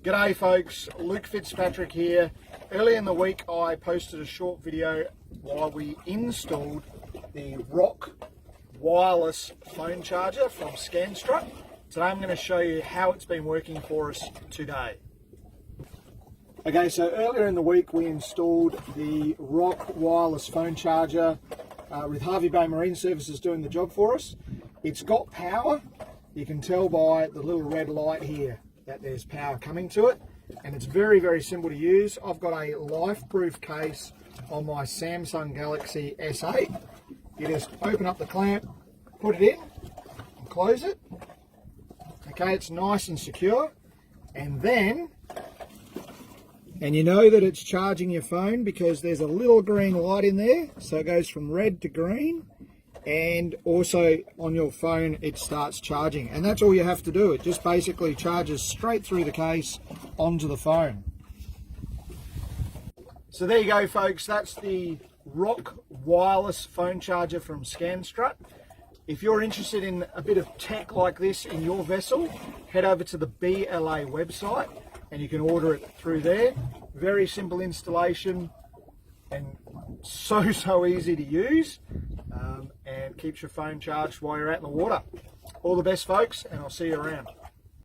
G'day folks, Luke Fitzpatrick here. Early in the week I posted a short video while we installed the ROKK Wireless phone charger from Scanstrut. Today I'm going to show you how it's been working for us today. Okay, so earlier in the week we installed the ROKK Wireless phone charger with Harvey Bay Marine Services doing the job for us. It's got power. You can tell by the little red light here that there's power coming to it, and it's very, very simple to use. I've got a life-proof case on my Samsung Galaxy S8. You just open up the clamp, put it in, and close it. Okay, it's nice and secure, and you know that it's charging your phone because there's a little green light in there, so it goes from red to green. And also on your phone it starts charging, and that's all you have to do. It just basically charges straight through the case onto the phone. So there you go folks, that's the ROKK Wireless phone charger from Scanstrut. If you're interested in a bit of tech like this in your vessel, head over to the BLA website and you can order it through there. Very simple installation and so easy to use. And keeps your phone charged while you're out in the water. All the best folks, and I'll see you around.